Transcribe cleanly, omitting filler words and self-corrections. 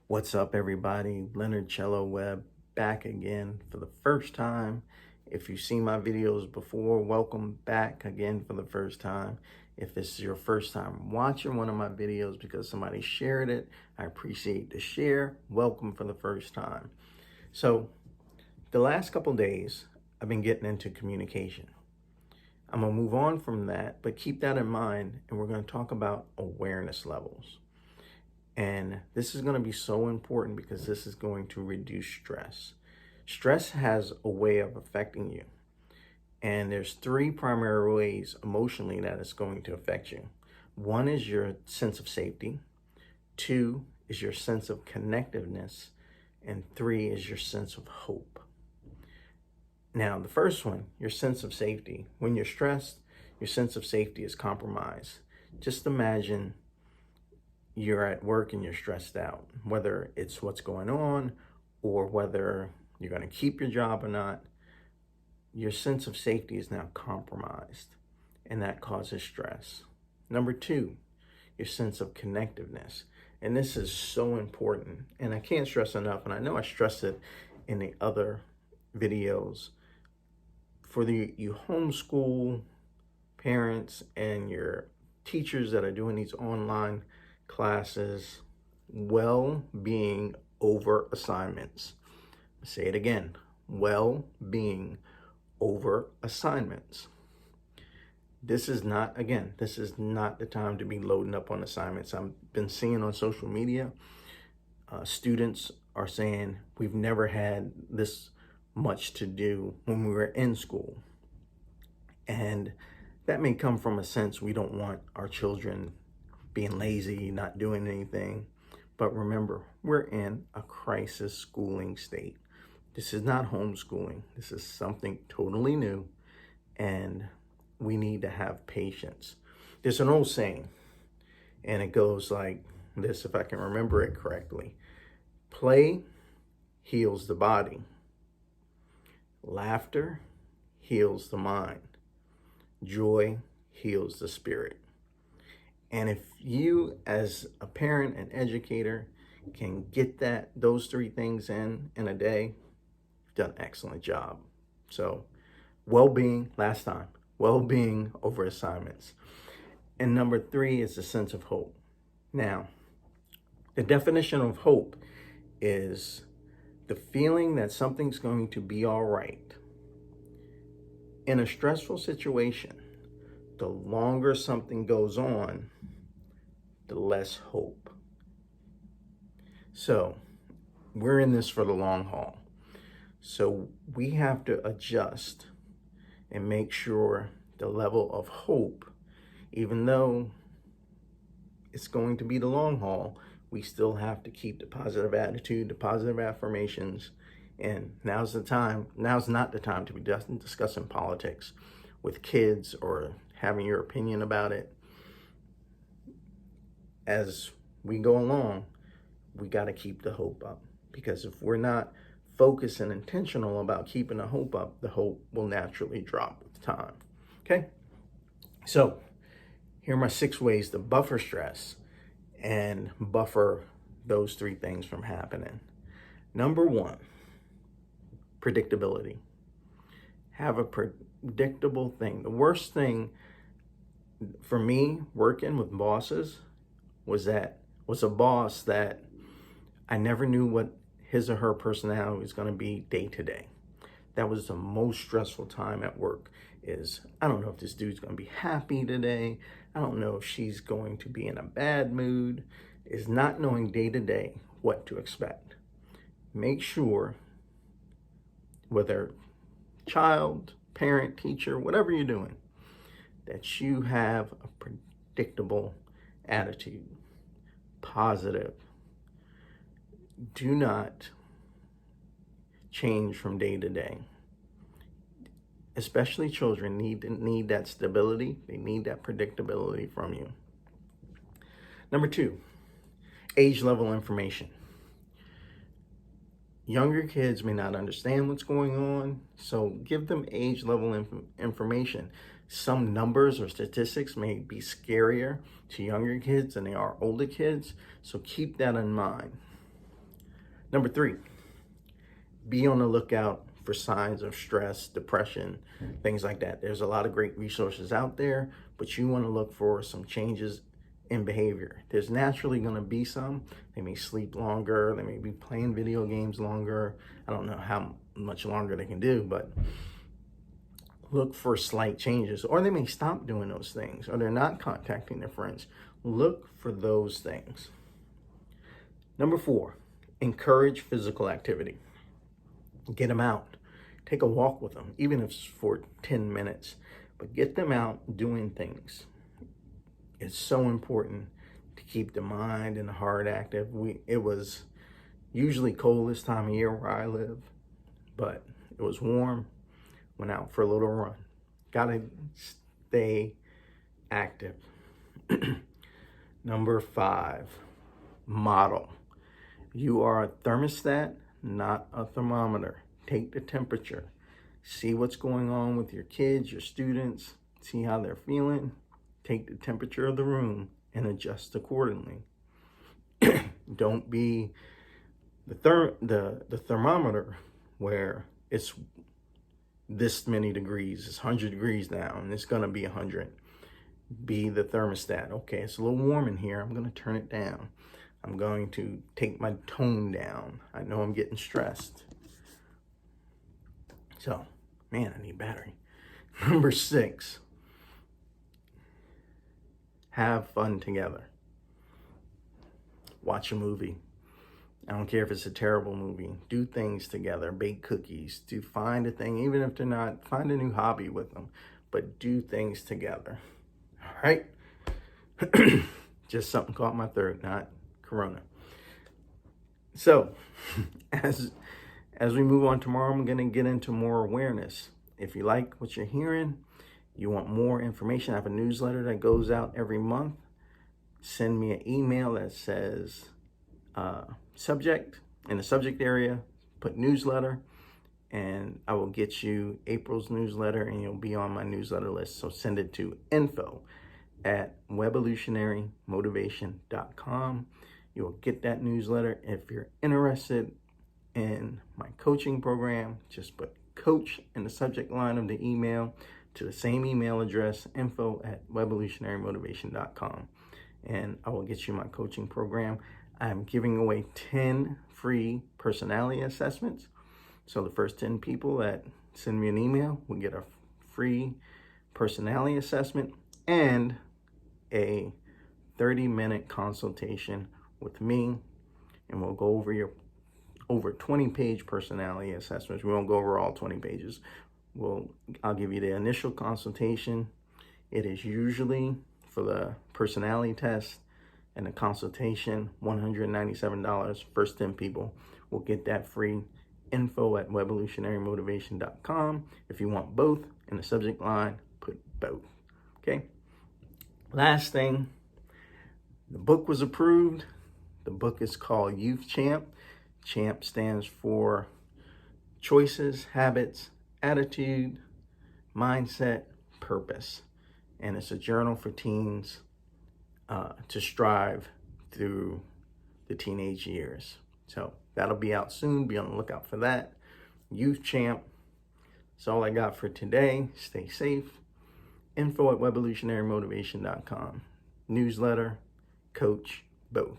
What's up, everybody? Leonard Cello Webb back again for the first time. If you've seen my videos before, welcome back again for the first time. If this is your first time watching one of my videos because somebody shared it, I appreciate the share. Welcome for the first time. So the last couple days, I've been getting into communication. I'm gonna move on from that, but keep that in mind, and we're gonna talk about awareness levels. And this is going to be so important because this is going to reduce stress. Stress has a way of affecting you. And there's three primary ways emotionally that it's going to affect you. One is your sense of safety. Two is your sense of connectiveness. And three is your sense of hope. Now, the first one, your sense of safety. When you're stressed, your sense of safety is compromised. Just imagine you're at work and you're stressed out, whether it's what's going on or whether you're going to keep your job or not. Your sense of safety is now compromised, and that causes stress. Number two, your sense of connectiveness. And this is so important, and I can't stress enough, and I know I stressed it in the other videos. For you homeschool parents and your teachers that are doing these online classes, well-being over assignments. Say it again, well-being over assignments. This is not the time to be loading up on assignments. I've been seeing on social media, students are saying we've never had this much to do when we were in school. And that may come from a sense we don't want our children being lazy, not doing anything. But remember, we're in a crisis schooling state. This is not homeschooling. This is something totally new, and we need to have patience. There's an old saying, and it goes like this, if I can remember it correctly. Play heals the body. Laughter heals the mind. Joy heals the spirit. And if you, as a parent and educator, can get those three things in a day, you've done an excellent job. So, well-being, last time, well-being over assignments. And number three is the sense of hope. Now, the definition of hope is the feeling that something's going to be all right. In a stressful situation, the longer something goes on, the less hope. So we're in this for the long haul. So we have to adjust and make sure the level of hope, even though it's going to be the long haul, we still have to keep the positive attitude, the positive affirmations. And now's not the time to be discussing politics with kids or having your opinion about it. As we go along, we got to keep the hope up, because if we're not focused and intentional about keeping the hope up, the hope will naturally drop with time. Okay? So here are my 6 ways to buffer stress and buffer those 3 things from happening. Number 1, predictability. Have a predictable thing. The worst thing for me working with bosses was a boss that I never knew what his or her personality was going to be day to day. That was the most stressful time at work. I don't know if this dude's going to be happy today. I don't know if she's going to be in a bad mood. Is not knowing day to day what to expect. Make sure, whether child, parent, teacher, whatever you're doing, that you have a predictable attitude, positive. Do not change from day to day. Especially children need that stability. They need that predictability from you. Number 2, age level information. Younger kids may not understand what's going on, so give them age level information. Some numbers or statistics may be scarier to younger kids than they are older kids, so keep that in mind. Number 3, be on the lookout for signs of stress, depression, things like that. There's a lot of great resources out there, but you want to look for some changes in behavior. There's naturally going to be some. They may sleep longer, they may be playing video games longer. I don't know how much longer they can do, but look for slight changes. Or they may stop doing those things, or they're not contacting their friends. Look for those things. Number 4, encourage physical activity. Get them out. Take a walk with them, even if it's for 10 minutes. But get them out doing things. It's so important to keep the mind and the heart active. It was usually cold this time of year where I live, but it was warm. Went out for a little run. Gotta stay active. Number 5, model. You are a thermostat, not a thermometer. Take the temperature. See what's going on with your kids, your students. See how they're feeling. Take the temperature of the room and adjust accordingly. Don't be the thermometer where it's this many degrees. It's 100 degrees now, and it's going to be 100. Be the thermostat. Okay, it's a little warm in here. I'm going to turn it down. I'm going to take my tone down. I know I'm getting stressed. So, man, I need battery. Number 6, have fun together. Watch a movie. I don't care if it's a terrible movie. Do things together. Bake cookies. Find a thing, even if they're not, find a new hobby with them. But do things together. All right? Just something caught my throat, not Corona. So, as we move on tomorrow, I'm going to get into more awareness. If you like what you're hearing, you want more information, I have a newsletter that goes out every month. Send me an email that says subject, in the subject area, put newsletter, and I will get you April's newsletter, and you'll be on my newsletter list. So send it to info@wevolutionarymotivation.com. You will get that newsletter. If you're interested in my coaching program, just put coach in the subject line of the email to the same email address, info@wevolutionarymotivation.com, and I will get you my coaching program. I'm giving away 10 free personality assessments. So the first 10 people that send me an email will get a free personality assessment and a 30-minute consultation with me, and we'll go over your over 20-page personality assessments. We won't go over all 20 pages. I'll give you the initial consultation. It is usually, for the personality test and the consultation, $197. First 10 people will get that free. info@wevolutionarymotivation.com. If you want both, in the subject line, put both. Okay? Last thing, the book was approved. The book is called Youth Champ. CHAMP stands for choices, habits, attitude, mindset, purpose. And it's a journal for teens to strive through the teenage years. So that'll be out soon. Be on the lookout for that. Youth Champ. That's all I got for today. Stay safe. info@wevolutionarymotivation.com. Newsletter, coach, both.